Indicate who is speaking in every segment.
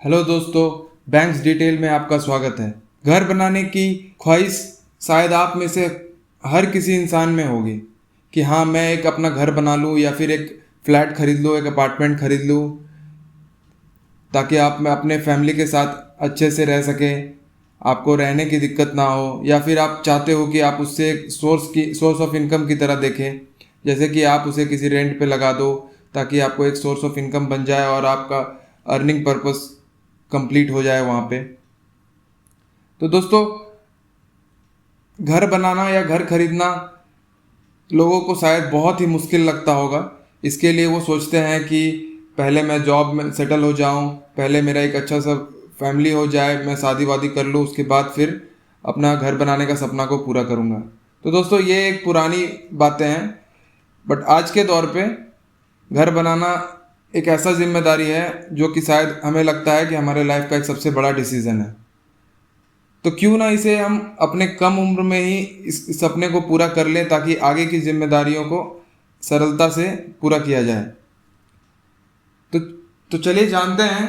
Speaker 1: Hello दोस्तों, banks detail में आपका स्वागत है। घर बनाने की ख्वाहिश शायद आप में से हर किसी इंसान में होगी कि हाँ, मैं एक अपना घर बना लूँ या फिर एक फ्लैट खरीद लूँ, एक अपार्टमेंट खरीद लूँ ताकि आप में अपने फैमिली के साथ अच्छे से रह सकें, आपको रहने की दिक्कत ना हो। या फिर आप चाहते हो कि आप उससे एक सोर्स ऑफ इनकम की तरह देखें, जैसे कि आप उसे किसी रेंट पे लगा दो ताकि आपको एक सोर्स ऑफ इनकम बन जाए और आपका अर्निंग पर्पस कंप्लीट हो जाए वहाँ पे। तो दोस्तों, घर बनाना या घर खरीदना लोगों को शायद बहुत ही मुश्किल लगता होगा। इसके लिए वो सोचते हैं कि पहले मैं जॉब में सेटल हो जाऊं, पहले मेरा एक अच्छा सा फैमिली हो जाए, मैं शादी वादी कर लूँ, उसके बाद फिर अपना घर बनाने का सपना को पूरा करूँगा। तो दोस्तों, ये एक पुरानी बातें हैं, बट आज के दौर पे घर बनाना एक ऐसा जिम्मेदारी है जो कि शायद हमें लगता है कि हमारे लाइफ का एक सबसे बड़ा डिसीजन है। तो क्यों ना इसे हम अपने कम उम्र में ही इस सपने को पूरा कर लें ताकि आगे की जिम्मेदारियों को सरलता से पूरा किया जाए। तो तो चलिए जानते हैं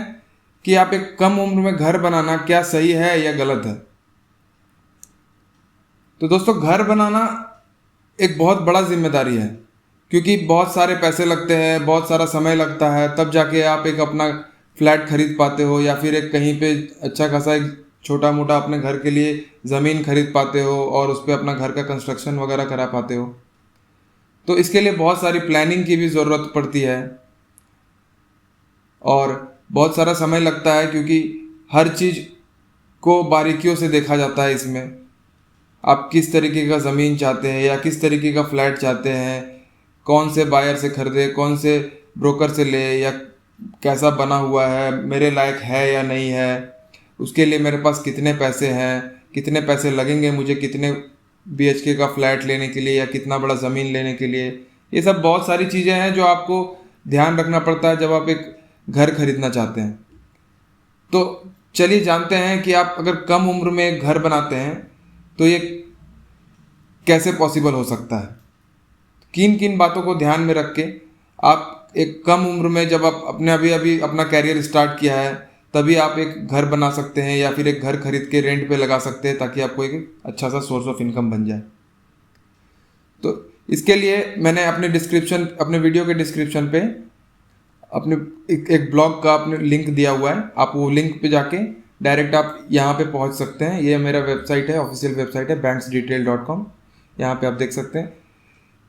Speaker 1: कि आप एक कम उम्र में घर बनाना क्या सही है या गलत है। तो दोस्तों, घर बनाना एक बहुत बड़ा जिम्मेदारी है क्योंकि बहुत सारे पैसे लगते हैं, बहुत सारा समय लगता है, तब जाके आप एक अपना फ्लैट खरीद पाते हो या फिर एक कहीं पे अच्छा खासा एक छोटा मोटा अपने घर के लिए ज़मीन खरीद पाते हो और उस पर अपना घर का कंस्ट्रक्शन वगैरह करा पाते हो। तो इसके लिए बहुत सारी प्लानिंग की भी ज़रूरत पड़ती है और बहुत सारा समय लगता है क्योंकि हर चीज़ को बारीकियों से देखा जाता है। इसमें आप किस तरीके का ज़मीन चाहते हैं या किस तरीके का फ्लैट चाहते हैं, कौन से बायर से खरीदे, कौन से ब्रोकर से ले, या कैसा बना हुआ है, मेरे लायक है या नहीं है, उसके लिए मेरे पास कितने पैसे हैं, कितने पैसे लगेंगे मुझे कितने BHK का फ्लैट लेने के लिए या कितना बड़ा ज़मीन लेने के लिए। ये सब बहुत सारी चीज़ें हैं जो आपको ध्यान रखना पड़ता है जब आप एक घर खरीदना चाहते हैं। तो चलिए जानते हैं कि आप अगर कम उम्र में एक घर बनाते हैं तो ये कैसे पॉसिबल हो सकता है। किन किन बातों को ध्यान में रख के आप एक कम उम्र में, जब आप अपने अभी अपना कैरियर स्टार्ट किया है, तभी आप एक घर बना सकते हैं या फिर एक घर खरीद के रेंट पे लगा सकते हैं ताकि आपको एक अच्छा सा सोर्स ऑफ इनकम बन जाए। तो इसके लिए मैंने अपने वीडियो के डिस्क्रिप्शन पे अपने एक ब्लॉग का अपने लिंक दिया हुआ है। आप वो लिंक पे जाके डायरेक्ट आप यहाँ पे पहुँच सकते हैं। ये मेरा वेबसाइट है, ऑफिशियल वेबसाइट है banksdetail.com। यहाँ पे आप देख सकते हैं।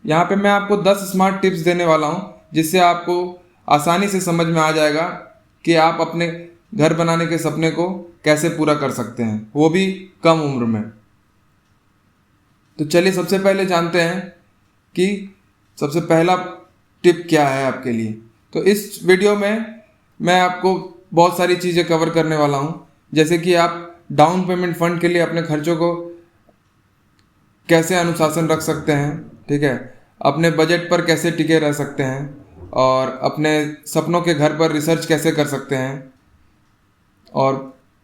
Speaker 1: यहाँ पे मैं आपको 10 स्मार्ट टिप्स देने वाला हूँ जिससे आपको आसानी से समझ में आ जाएगा कि आप अपने घर बनाने के सपने को कैसे पूरा कर सकते हैं, वो भी कम उम्र में। तो चलिए सबसे पहले जानते हैं कि सबसे पहला टिप क्या है आपके लिए। तो इस वीडियो में मैं आपको बहुत सारी चीज़ें कवर करने वाला हूँ, जैसे कि आप डाउन पेमेंट फंड के लिए अपने खर्चों को कैसे अनुशासन रख सकते हैं, ठीक है, अपने बजट पर कैसे टिके रह सकते हैं और अपने सपनों के घर पर रिसर्च कैसे कर सकते हैं। और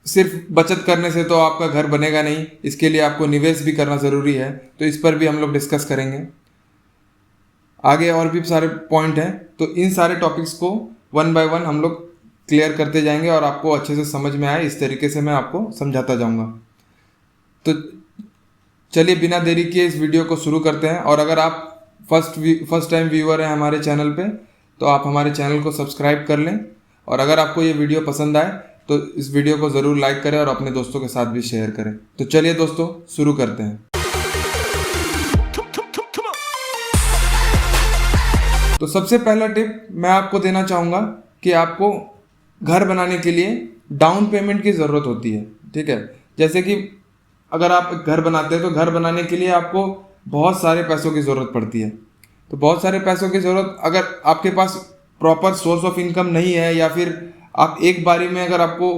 Speaker 1: सिर्फ बचत करने से तो आपका घर बनेगा नहीं, इसके लिए आपको निवेश भी करना ज़रूरी है। तो इस पर भी हम लोग डिस्कस करेंगे। आगे और भी सारे पॉइंट हैं, तो इन सारे टॉपिक्स को वन बाय वन हम लोग क्लियर करते जाएंगे और आपको अच्छे से समझ में आए इस तरीके से मैं आपको समझाता जाऊंगा। तो चलिए बिना देरी किए इस वीडियो को शुरू करते हैं। और अगर आप फर्स्ट टाइम व्यूअर हैं हमारे चैनल पे, तो आप हमारे चैनल को सब्सक्राइब कर लें। और अगर आपको ये वीडियो पसंद आए तो इस वीडियो को ज़रूर लाइक करें और अपने दोस्तों के साथ भी शेयर करें। तो चलिए दोस्तों शुरू करते हैं। तो सबसे पहला टिप मैं आपको देना चाहूँगा कि आपको घर बनाने के लिए डाउन पेमेंट की ज़रूरत होती है, ठीक है। जैसे कि अगर आप घर बनाते हैं तो घर बनाने के लिए आपको बहुत सारे पैसों की ज़रूरत पड़ती है। तो बहुत सारे पैसों की ज़रूरत, अगर आपके पास प्रॉपर सोर्स ऑफ इनकम नहीं है या फिर आप एक बारी में अगर आपको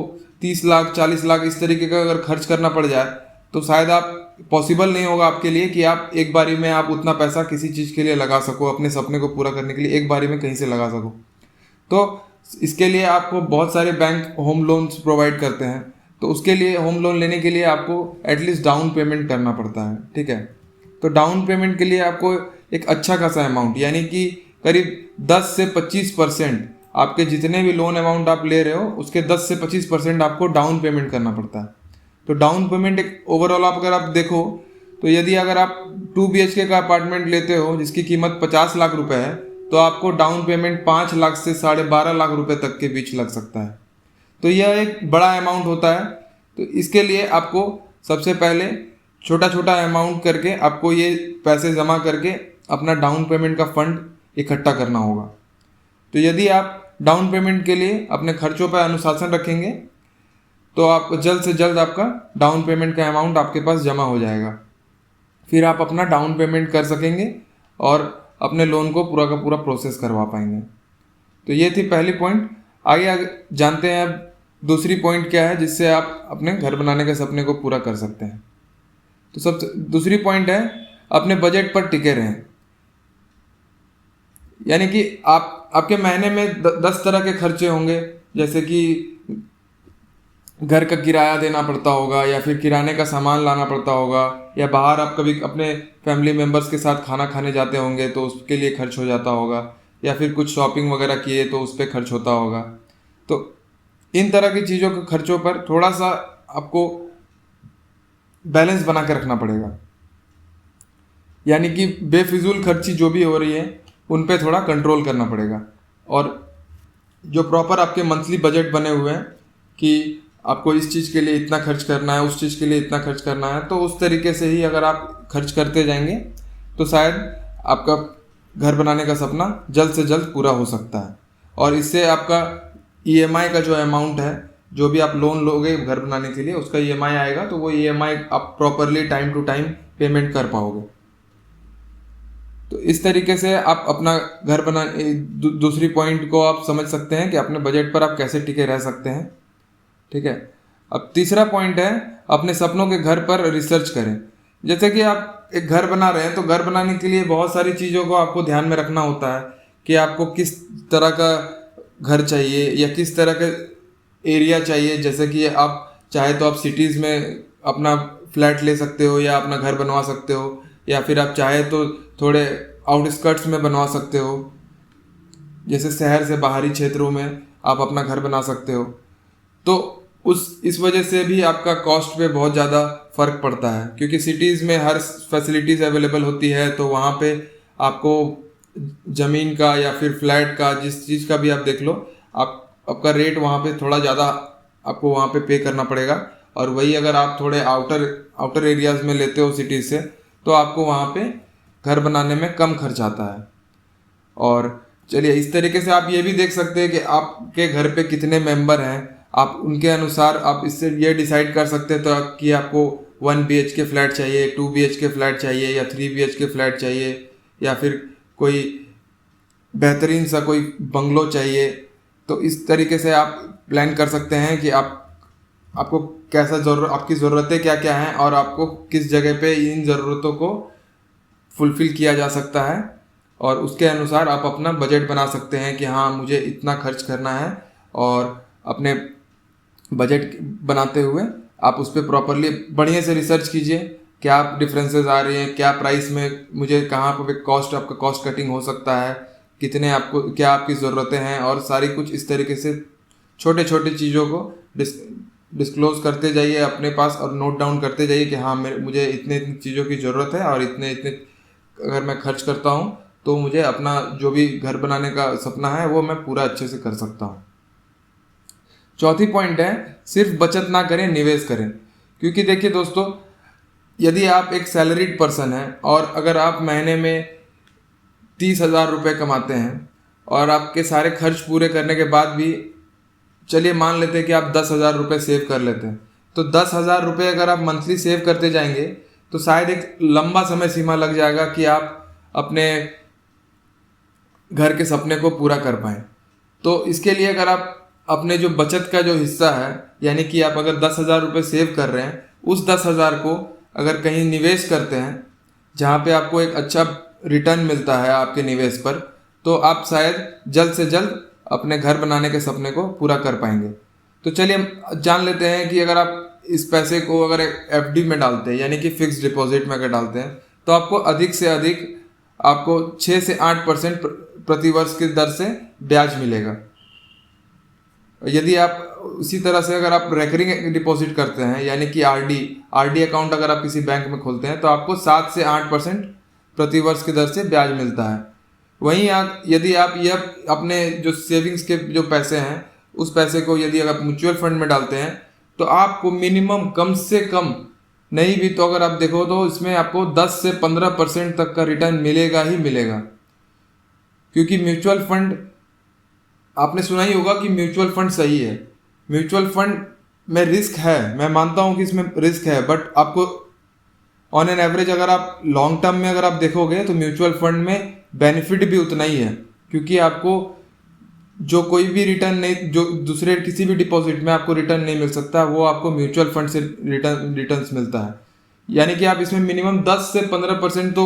Speaker 1: 30 लाख 40 लाख इस तरीके का अगर खर्च करना पड़ जाए तो शायद आप पॉसिबल नहीं होगा आपके लिए कि आप एक बारी में आप उतना पैसा किसी चीज़ के लिए लगा सको, अपने सपने को पूरा करने के लिए एक बारी में कहीं से लगा सको। तो इसके लिए आपको बहुत सारे बैंक होम लोन्स प्रोवाइड करते हैं। तो उसके लिए होम लोन लेने के लिए आपको एटलीस्ट डाउन पेमेंट करना पड़ता है, ठीक है। तो डाउन पेमेंट के लिए आपको एक अच्छा खासा अमाउंट, यानी कि करीब 10 से 25% आपके जितने भी लोन अमाउंट आप ले रहे हो उसके 10 से 25% आपको डाउन पेमेंट करना पड़ता है। तो डाउन पेमेंट एक ओवरऑल आप अगर आप देखो तो यदि अगर आप 2 BHK का अपार्टमेंट लेते हो जिसकी कीमत 50 लाख रुपए है तो आपको डाउन पेमेंट 5 लाख से 12.5 लाख रुपए तक के बीच लग सकता है। तो यह एक बड़ा अमाउंट होता है। तो इसके लिए आपको सबसे पहले छोटा छोटा अमाउंट करके आपको ये पैसे जमा करके अपना डाउन पेमेंट का फंड इकट्ठा करना होगा। तो यदि आप डाउन पेमेंट के लिए अपने खर्चों पर अनुशासन रखेंगे तो आप जल्द से जल्द आपका डाउन पेमेंट का अमाउंट आपके पास जमा हो जाएगा। फिर आप अपना डाउन पेमेंट कर सकेंगे और अपने लोन को पूरा का पूरा प्रोसेस करवा पाएंगे। तो ये थी पहली पॉइंट। आगे जानते हैं अब दूसरी पॉइंट क्या है जिससे आप अपने घर बनाने के सपने को पूरा कर सकते हैं। तो सबसे दूसरी पॉइंट है अपने बजट पर टिके रहें। यानी कि आपके महीने में 10 तरह के खर्चे होंगे, जैसे कि घर का किराया देना पड़ता होगा या फिर किराने का सामान लाना पड़ता होगा, या बाहर आप कभी अपने फैमिली मेम्बर्स के साथ खाना खाने जाते होंगे तो उसके लिए खर्च हो जाता होगा, या फिर कुछ शॉपिंग वगैरह किए तो उस पर खर्च होता होगा। तो इन तरह की चीज़ों के खर्चों पर थोड़ा सा आपको बैलेंस बना के रखना पड़ेगा। यानी कि बेफिजूल खर्ची जो भी हो रही है उन पे थोड़ा कंट्रोल करना पड़ेगा। और जो प्रॉपर आपके मंथली बजट बने हुए हैं कि आपको इस चीज़ के लिए इतना खर्च करना है, उस चीज़ के लिए इतना खर्च करना है, तो उस तरीके से ही अगर आप खर्च करते जाएंगे तो शायद आपका घर बनाने का सपना जल्द से जल्द पूरा हो सकता है। और इससे आपका EMI का जो अमाउंट है, जो भी आप लोन लोगे घर बनाने के लिए उसका EMI आएगा, तो वो EMI आप properly time to time payment कर पाओगे। तो इस तरीके से आप अपना घर बना दूसरी पॉइंट को आप समझ सकते हैं कि अपने बजट पर आप कैसे टिके रह सकते हैं। ठीक है। अब तीसरा पॉइंट है अपने सपनों के घर पर रिसर्च करें। जैसे कि आप एक घर बना रहे हैं तो घर बनाने के लिए बहुत सारी चीज़ों को आपको ध्यान में रखना होता है कि आपको किस तरह का घर चाहिए या किस तरह का एरिया चाहिए। जैसे कि आप चाहे तो आप सिटीज़ में अपना फ्लैट ले सकते हो या अपना घर बनवा सकते हो, या फिर आप चाहे तो थोड़े आउटस्कर्ट्स में बनवा सकते हो, जैसे शहर से बाहरी क्षेत्रों में आप अपना घर बना सकते हो। तो इस वजह से भी आपका कॉस्ट पे बहुत ज़्यादा फ़र्क पड़ता है, क्योंकि सिटीज़ में हर फैसिलिटीज़ अवेलेबल होती है, तो वहाँ पे आपको ज़मीन का या फिर फ्लैट का जिस चीज़ का भी आप देख लो, आपका रेट वहाँ पे थोड़ा ज़्यादा आपको वहाँ पे करना पड़ेगा। और वही अगर आप थोड़े आउटर एरियाज़ में लेते हो सिटीज़ से, तो आपको वहाँ पे घर बनाने में कम खर्च आता है। और चलिए इस तरीके से आप ये भी देख सकते हैं कि आपके घर पे कितने मेंबर हैं, आप उनके अनुसार आप इससे ये डिसाइड कर सकते हैं तो कि आपको 1 BHK फ्लैट चाहिए, 2 BHK फ्लैट चाहिए या 3 BHK फ्लैट चाहिए, या फिर कोई बेहतरीन सा कोई बंगलो चाहिए। तो इस तरीके से आप प्लान कर सकते हैं कि आपको कैसा आपकी ज़रूरतें क्या क्या हैं और आपको किस जगह पे इन ज़रूरतों को फुलफ़िल किया जा सकता है, और उसके अनुसार आप अपना बजट बना सकते हैं कि हाँ मुझे इतना खर्च करना है। और अपने बजट बनाते हुए आप उस पर प्रॉपरली बढ़िया से रिसर्च कीजिए, क्या डिफरेंसेस आ रही हैं, क्या प्राइस में मुझे कहाँ पर आपका कॉस्ट कटिंग हो सकता है, कितने आपको क्या आपकी ज़रूरतें हैं, और सारी कुछ इस तरीके से छोटे छोटे चीज़ों को डिस्क्लोज करते जाइए अपने पास और नोट डाउन करते जाइए कि हाँ मुझे इतने चीज़ों की ज़रूरत है और इतने अगर मैं खर्च करता हूँ तो मुझे अपना जो भी घर बनाने का सपना है वो मैं पूरा अच्छे से कर सकता हूँ। चौथी पॉइंट है सिर्फ बचत ना करें, निवेश करें। क्योंकि देखिए दोस्तों, यदि आप एक सैलरीड पर्सन हैं और अगर आप महीने में 30,000 रुपये कमाते हैं और आपके सारे खर्च पूरे करने के बाद भी चलिए मान लेते हैं कि आप 10,000 रुपये सेव कर लेते हैं, तो 10,000 रुपये अगर आप मंथली सेव करते जाएंगे तो शायद एक लंबा समय सीमा लग जाएगा कि आप अपने घर के सपने को पूरा कर पाएँ। तो इसके लिए अगर आप अपने जो बचत का जो हिस्सा है, यानी कि आप अगर 10,000 रुपये सेव कर रहे हैं, उस 10,000 को अगर कहीं निवेश करते हैं जहाँ पे आपको एक अच्छा रिटर्न मिलता है आपके निवेश पर, तो आप शायद जल्द से जल्द अपने घर बनाने के सपने को पूरा कर पाएंगे। तो चलिए हम जान लेते हैं कि अगर आप इस पैसे को अगर FD में डालते हैं, यानी कि फिक्स डिपॉजिट में अगर डालते हैं, तो आपको अधिक से अधिक आपको 6 से 8% प्रति वर्ष की दर से ब्याज मिलेगा। यदि आप उसी तरह से अगर आप रेकरिंग डिपॉजिट करते हैं यानी कि आरडी अकाउंट अगर आप किसी बैंक में खोलते हैं तो आपको 7 से 8% प्रति वर्ष की दर से ब्याज मिलता है। वहीं यदि आप यह अपने जो सेविंग्स के जो पैसे हैं उस पैसे को यदि अगर म्यूचुअल फंड में डालते हैं तो आपको मिनिमम कम से कम नहीं भी तो अगर आप देखो तो इसमें आपको 10 से 15% तक का रिटर्न मिलेगा ही मिलेगा। क्योंकि म्यूचुअल फंड, आपने सुना ही होगा कि म्यूचुअल फंड सही है। म्यूचुअल फंड में रिस्क है, मैं मानता हूं कि इसमें रिस्क है, बट आपको ऑन एन एवरेज अगर आप लॉन्ग टर्म में अगर आप देखोगे तो म्यूचुअल फंड में बेनिफिट भी उतना ही है। क्योंकि आपको जो कोई भी रिटर्न नहीं, जो दूसरे किसी भी डिपॉजिट में आपको रिटर्न नहीं मिल सकता, वो आपको म्यूचुअल फंड से रिटर्न्स मिलता है। यानी कि आप इसमें मिनिमम 10 से 15% तो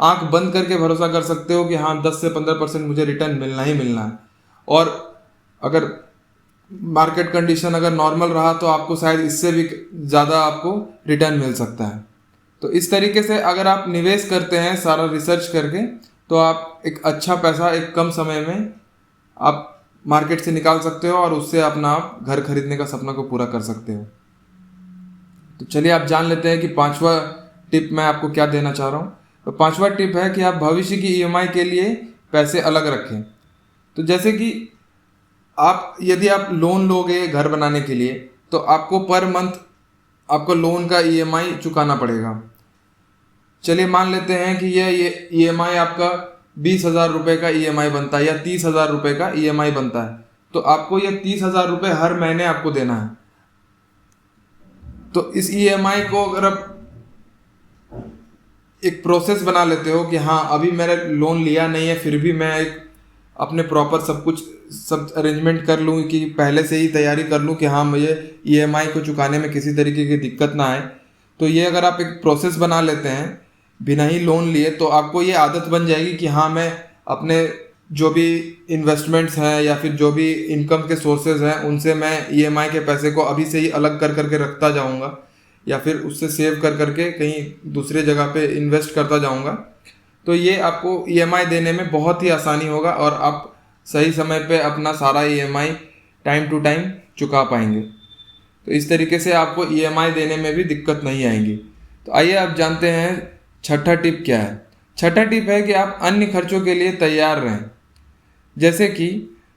Speaker 1: आंख बंद करके भरोसा कर सकते हो कि हाँ 10 से 15% मुझे रिटर्न मिलना ही मिलना है। और अगर मार्केट कंडीशन अगर नॉर्मल रहा तो आपको शायद इससे भी ज़्यादा आपको रिटर्न मिल सकता है। तो इस तरीके से अगर आप निवेश करते हैं सारा रिसर्च करके तो आप एक अच्छा पैसा एक कम समय में आप मार्केट से निकाल सकते हो और उससे अपना आप घर खरीदने का सपना को पूरा कर सकते हो। तो चलिए आप जान लेते हैं कि 5वां टिप मैं आपको क्या देना चाह रहा हूँ। तो 5वां टिप है कि आप भविष्य की ईएमआई के लिए पैसे अलग रखें। तो जैसे कि आप यदि आप लोन लोगे घर बनाने के लिए तो आपको पर मंथ आपको लोन का ईएमआई चुकाना पड़ेगा। चलिए मान लेते हैं कि ये ईएमआई आपका 20,000 रुपये का ईएमआई बनता है या 30,000 रुपये का ईएमआई बनता है। तो आपको ये 30,000 रुपये हर महीने आपको देना है। तो इस ईएमआई को अगर आप एक प्रोसेस बना लेते हो कि हाँ अभी मैंने लोन लिया नहीं है फिर भी मैं एक अपने प्रॉपर सब अरेंजमेंट कर लूँ कि पहले से ही तैयारी कर लूँ कि हाँ मुझे ईएमआई को चुकाने में किसी तरीके की दिक्कत ना आए। तो ये अगर आप एक प्रोसेस बना लेते हैं बिना ही लोन लिए तो आपको ये आदत बन जाएगी कि हाँ मैं अपने जो भी इन्वेस्टमेंट्स हैं या फिर जो भी इनकम के सोर्सेज हैं उनसे मैं ईएमआई के पैसे को अभी से ही अलग कर करके रखता जाऊँगा या फिर उससे सेव कर करके कहीं दूसरे जगह पे इन्वेस्ट करता जाऊँगा। तो ये आपको ईएमआई देने में बहुत ही आसानी होगा और आप सही समय पे अपना सारा ईएमआई टाइम टू टाइम चुका पाएंगे। तो इस तरीके से आपको ईएमआई देने में भी दिक्कत नहीं आएगी। तो आइए आप जानते हैं छठा टिप क्या है। छठा टिप है कि आप अन्य खर्चों के लिए तैयार रहें। जैसे कि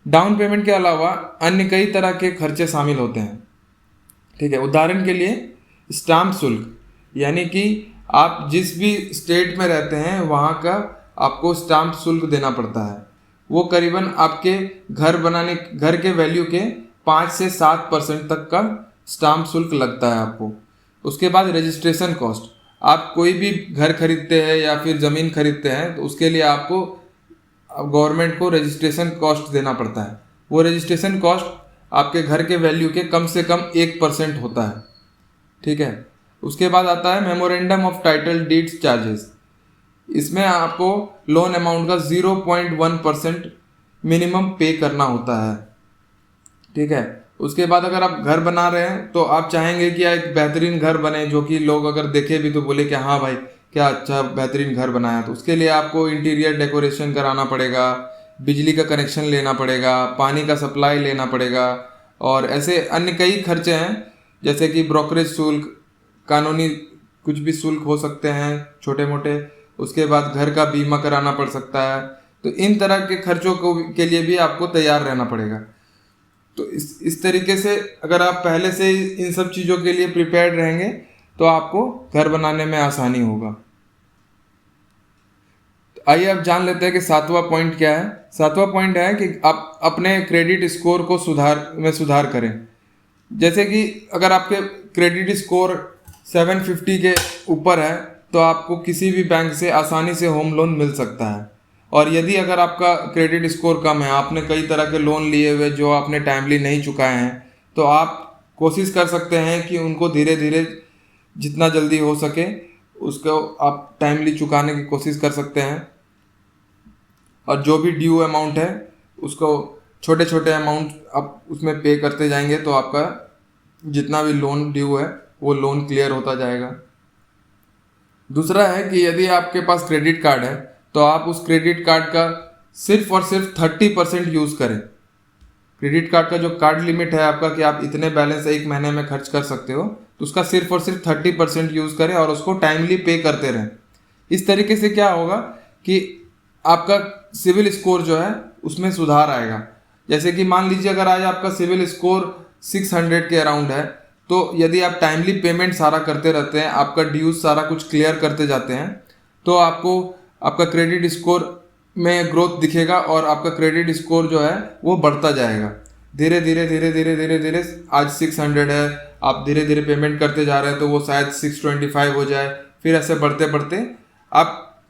Speaker 1: डाउन पेमेंट के अलावा अन्य कई तरह के खर्चे शामिल होते हैं। ठीक है, उदाहरण के लिए स्टाम्प शुल्क, यानी कि आप जिस भी स्टेट में रहते हैं वहाँ का आपको स्टाम्प शुल्क देना पड़ता है। वो करीबन आपके घर के वैल्यू के 5 से 7% तक का स्टाम्प शुल्क लगता है आपको। उसके बाद रजिस्ट्रेशन कॉस्ट, आप कोई भी घर खरीदते हैं या फिर ज़मीन खरीदते हैं तो उसके लिए आपको गवर्नमेंट को रजिस्ट्रेशन कॉस्ट देना पड़ता है। वो रजिस्ट्रेशन कॉस्ट आपके घर के वैल्यू के कम से कम 1% होता है। ठीक है, उसके बाद आता है memorandum of title deeds charges. इसमें आपको लोन अमाउंट का 0.1% मिनिमम पे करना होता है। ठीक है, उसके बाद अगर आप घर बना रहे हैं तो आप चाहेंगे कि एक बेहतरीन घर बने जो कि लोग अगर देखे भी तो बोले कि हाँ भाई क्या अच्छा बेहतरीन घर बनाया। तो उसके लिए आपको इंटीरियर डेकोरेशन कराना पड़ेगा, बिजली का कनेक्शन लेना पड़ेगा, पानी का सप्लाई लेना पड़ेगा और ऐसे अन्य कई खर्चे हैं जैसे कि ब्रोकरेज शुल्क, कानूनी कुछ भी शुल्क हो सकते हैं छोटे मोटे। उसके बाद घर का बीमा कराना पड़ सकता है। तो इन तरह के खर्चों के लिए भी आपको तैयार रहना पड़ेगा। तो इस तरीके से अगर आप पहले से इन सब चीज़ों के लिए प्रिपेयर्ड रहेंगे तो आपको घर बनाने में आसानी होगा। तो आइए अब जान लेते हैं कि 7वां पॉइंट क्या है। 7वां पॉइंट है कि आप अपने क्रेडिट स्कोर को सुधार करें। जैसे कि अगर आपके क्रेडिट स्कोर 750 के ऊपर है तो आपको किसी भी बैंक से आसानी से होम लोन मिल सकता है। और यदि अगर आपका क्रेडिट स्कोर कम है, आपने कई तरह के लोन लिए हुए जो आपने टाइमली नहीं चुकाए हैं, तो आप कोशिश कर सकते हैं कि उनको धीरे धीरे जितना जल्दी हो सके उसको आप टाइमली चुकाने की कोशिश कर सकते हैं। और जो भी ड्यू अमाउंट है उसको छोटे छोटे अमाउंट आप उसमें पे करते जाएंगे तो आपका जितना भी लोन ड्यू है वो लोन क्लियर होता जाएगा। दूसरा है कि यदि आपके पास क्रेडिट कार्ड है तो आप उस क्रेडिट कार्ड का सिर्फ और सिर्फ 30% यूज़ करें। क्रेडिट कार्ड का जो कार्ड लिमिट है आपका कि आप इतने बैलेंस एक महीने में खर्च कर सकते हो, तो उसका सिर्फ और सिर्फ 30% यूज़ करें और उसको टाइमली पे करते रहें। इस तरीके से क्या होगा कि आपका सिविल स्कोर जो है उसमें सुधार आएगा। जैसे कि मान लीजिए अगर आज आपका सिविल स्कोर 600 के अराउंड है, तो यदि आप टाइमली पेमेंट सारा करते रहते हैं, आपका ड्यूज सारा कुछ क्लियर करते जाते हैं, तो आपको आपका क्रेडिट स्कोर में ग्रोथ दिखेगा और आपका क्रेडिट स्कोर जो है वो बढ़ता जाएगा। धीरे धीरे धीरे धीरे धीरे धीरे आज 600 है, आप धीरे धीरे पेमेंट करते जा रहे हैं तो वो शायद 625 हो जाए, फिर ऐसे बढ़ते बढ़ते आप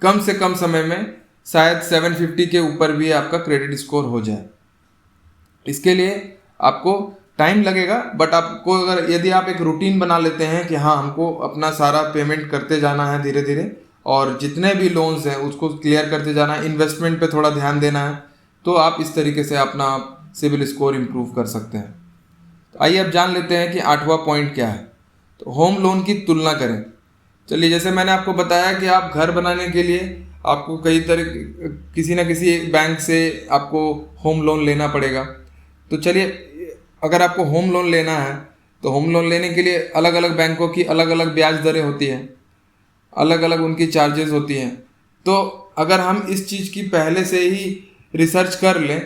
Speaker 1: कम से कम समय में शायद 750 के ऊपर भी आपका क्रेडिट स्कोर हो जाए। इसके लिए आपको टाइम लगेगा, बट आपको अगर यदि आप एक रूटीन बना लेते हैं कि हाँ हमको अपना सारा पेमेंट करते जाना है धीरे धीरे और जितने भी लोन्स हैं उसको क्लियर करते जाना है, इन्वेस्टमेंट पे थोड़ा ध्यान देना है, तो आप इस तरीके से अपना सिविल स्कोर इम्प्रूव कर सकते हैं। तो आइए अब जान लेते हैं कि 8वां पॉइंट क्या है। तो होम लोन की तुलना करें। चलिए, जैसे मैंने आपको बताया कि आप घर बनाने के लिए आपको कई तरह किसी न किसी बैंक से आपको होम लोन लेना पड़ेगा। तो चलिए, अगर आपको होम लोन लेना है तो होम लोन लेने के लिए अलग अलग बैंकों की अलग अलग ब्याज दरें होती हैं, अलग अलग उनकी चार्जेस होती हैं। तो अगर हम इस चीज़ की पहले से ही रिसर्च कर लें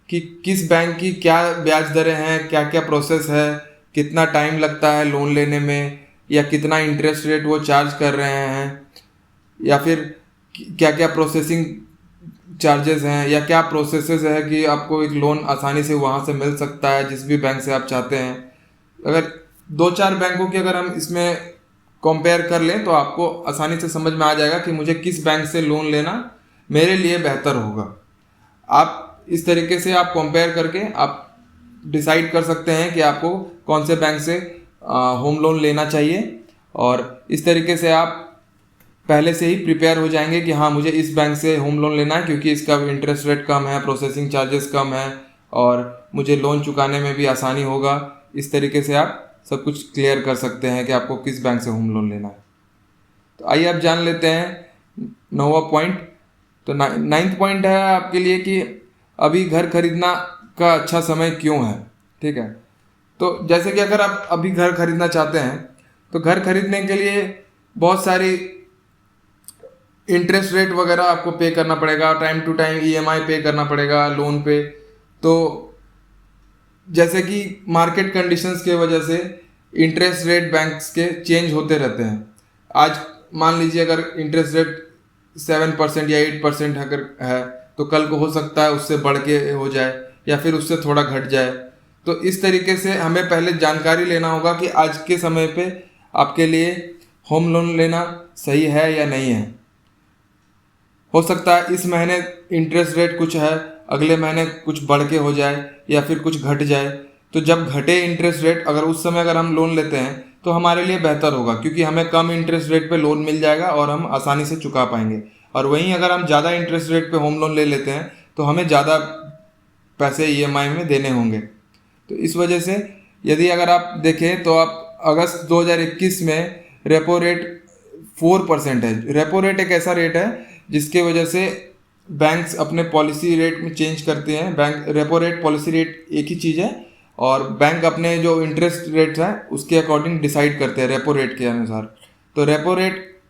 Speaker 1: कि किस बैंक की क्या ब्याज दरें हैं, क्या क्या प्रोसेस है, कितना टाइम लगता है लोन लेने में, या कितना इंटरेस्ट रेट वो चार्ज कर रहे हैं, या फिर क्या क्या प्रोसेसिंग चार्जेस हैं, या क्या प्रोसेसेस है कि आपको एक लोन आसानी से वहाँ से मिल सकता है जिस भी बैंक से आप चाहते हैं। अगर 2-4 बैंकों की अगर हम इसमें कंपेयर कर लें तो आपको आसानी से समझ में आ जाएगा कि मुझे किस बैंक से लोन लेना मेरे लिए बेहतर होगा। आप इस तरीके से आप कंपेयर करके आप डिसाइड कर सकते हैं कि आपको कौन से बैंक से होम लोन लेना चाहिए, और इस तरीके से आप पहले से ही प्रिपेयर हो जाएंगे कि हाँ मुझे इस बैंक से होम लोन लेना है क्योंकि इसका इंटरेस्ट रेट कम है, प्रोसेसिंग चार्जेस कम है और मुझे लोन चुकाने में भी आसानी होगा। इस तरीके से आप सब कुछ क्लियर कर सकते हैं कि आपको किस बैंक से होम लोन लेना है। तो आइए अब जान लेते हैं 9वां पॉइंट। तो 9th पॉइंट है आपके लिए कि अभी घर खरीदना का अच्छा समय क्यों है। ठीक है, तो जैसे कि अगर आप अभी घर खरीदना चाहते हैं तो घर खरीदने के लिए बहुत सारी इंटरेस्ट रेट वगैरह आपको पे करना पड़ेगा, टाइम टू टाइम EMI पे करना पड़ेगा लोन पे। तो जैसे कि मार्केट कंडीशंस के वजह से इंटरेस्ट रेट बैंक्स के चेंज होते रहते हैं। आज मान लीजिए अगर इंटरेस्ट रेट 7% या 8% अगर है तो कल को हो सकता है उससे बढ़ के हो जाए या फिर उससे थोड़ा घट जाए। तो इस तरीके से हमें पहले जानकारी लेना होगा कि आज के समय पे आपके लिए होम लोन लेना सही है या नहीं है। हो सकता है इस महीने इंटरेस्ट रेट कुछ है, अगले महीने कुछ बढ़ के हो जाए या फिर कुछ घट जाए। तो जब घटे इंटरेस्ट रेट अगर उस समय अगर हम लोन लेते हैं तो हमारे लिए बेहतर होगा क्योंकि हमें कम इंटरेस्ट रेट पे लोन मिल जाएगा और हम आसानी से चुका पाएंगे। और वहीं अगर हम ज़्यादा इंटरेस्ट रेट पे होम लोन ले लेते हैं तो हमें ज़्यादा पैसे EMI में देने होंगे। तो इस वजह से यदि अगर आप देखें तो आप अगस्त 2021 में रेपो रेट 4% है। रेपो रेट एक ऐसा रेट है जिसके वजह से बैंक्स अपने पॉलिसी रेट में चेंज करते हैं। Bank repo rate policy rate एक ही चीज़ है और बैंक अपने जो इंटरेस्ट रेट है उसके अकॉर्डिंग डिसाइड करते हैं रेपो रेट के अनुसार। तो रेपो रेट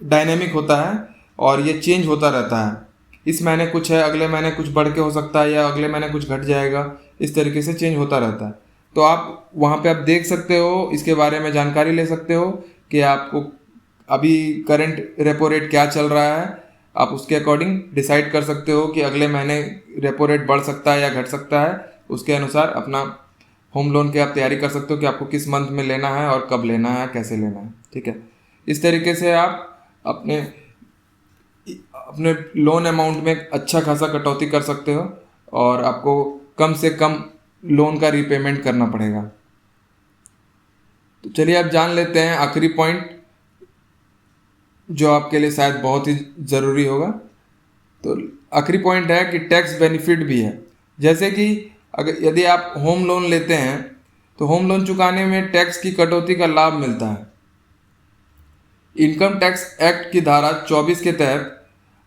Speaker 1: डायनेमिक होता है और ये चेंज होता रहता है। इस महीने कुछ है, अगले महीने कुछ बढ़ के हो सकता है या अगले महीने कुछ घट जाएगा। इस तरीके से चेंज होता रहता है। तो आप वहाँ पे आप देख सकते हो, इसके बारे में जानकारी ले सकते हो कि आपको अभी करंट रेपो रेट क्या चल रहा है। आप उसके अकॉर्डिंग डिसाइड कर सकते हो कि अगले महीने रेपो रेट बढ़ सकता है या घट सकता है। उसके अनुसार अपना होम लोन की आप तैयारी कर सकते हो कि आपको किस मंथ में लेना है और कब लेना है, कैसे लेना है। ठीक है, इस तरीके से आप अपने लोन अमाउंट में अच्छा खासा कटौती कर सकते हो और आपको कम से कम लोन का रीपेमेंट करना पड़ेगा। तो चलिए अब जान लेते हैं आखिरी पॉइंट जो आपके लिए शायद बहुत ही ज़रूरी होगा। तो आखिरी पॉइंट है कि टैक्स बेनिफिट भी है। जैसे कि अगर यदि आप होम लोन लेते हैं तो होम लोन चुकाने में टैक्स की कटौती का लाभ मिलता है। इनकम टैक्स एक्ट की धारा 24 के तहत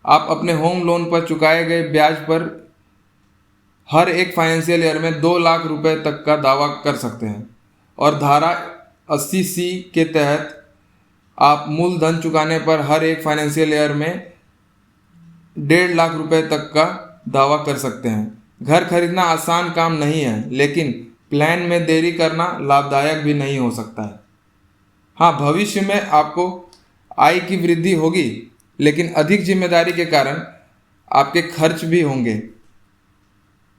Speaker 1: आप अपने होम लोन पर चुकाए गए ब्याज पर हर एक फाइनेंशियल ईयर में 2 लाख रुपए तक का दावा कर सकते हैं। और धारा 80C के तहत आप मूलधन चुकाने पर हर एक फाइनेंशियल ईयर में 1.5 लाख रुपए तक का दावा कर सकते हैं। घर खरीदना आसान काम नहीं है, लेकिन प्लान में देरी करना लाभदायक भी नहीं हो सकता है। हाँ, भविष्य में आपको आय की वृद्धि होगी, लेकिन अधिक जिम्मेदारी के कारण आपके खर्च भी होंगे।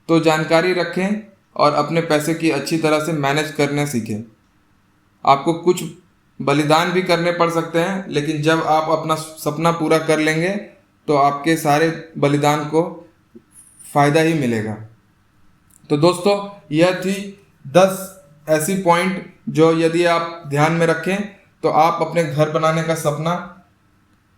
Speaker 1: तो जानकारी रखें और अपने पैसे की अच्छी तरह से मैनेज करने सीखें। आपको कुछ बलिदान भी करने पड़ सकते हैं, लेकिन जब आप अपना सपना पूरा कर लेंगे तो आपके सारे बलिदान को फ़ायदा ही मिलेगा। तो दोस्तों, यह थी 10 ऐसी पॉइंट जो यदि आप ध्यान में रखें तो आप अपने घर बनाने का सपना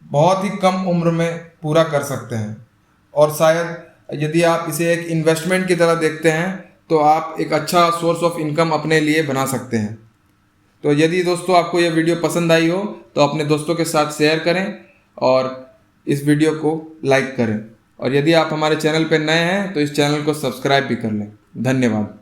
Speaker 1: बहुत ही कम उम्र में पूरा कर सकते हैं। और शायद यदि आप इसे एक इन्वेस्टमेंट की तरह देखते हैं तो आप एक अच्छा सोर्स ऑफ इनकम अपने लिए बना सकते हैं। तो यदि दोस्तों आपको यह वीडियो पसंद आई हो तो अपने दोस्तों के साथ शेयर करें और इस वीडियो को लाइक करें। और यदि आप हमारे चैनल पर नए हैं तो इस चैनल को सब्सक्राइब भी कर लें। धन्यवाद।